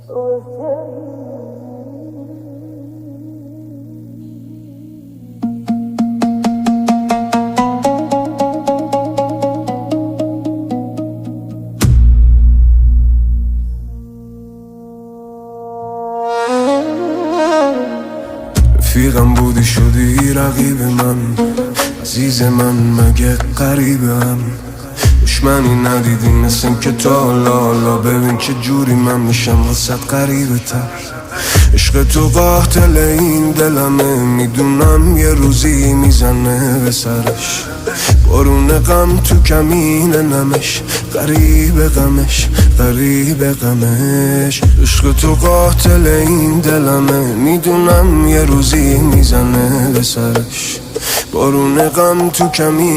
رفیقم بودی شدی رقیب من، عزیز من مگه قریبم. دشمنی ندیدی مثل که تا لالا، ببین چه جوری من میشم واسه قریبه تر. عشق تو قاتل این دلمه، میدونم یه روزی میزنه به سرش. بارون غم تو کمین نمش، غریب غمش غریب غمش. عشق تو قاتل این دلمه، میدونم یه روزی میزنه به سرش. بارون غم تو کمین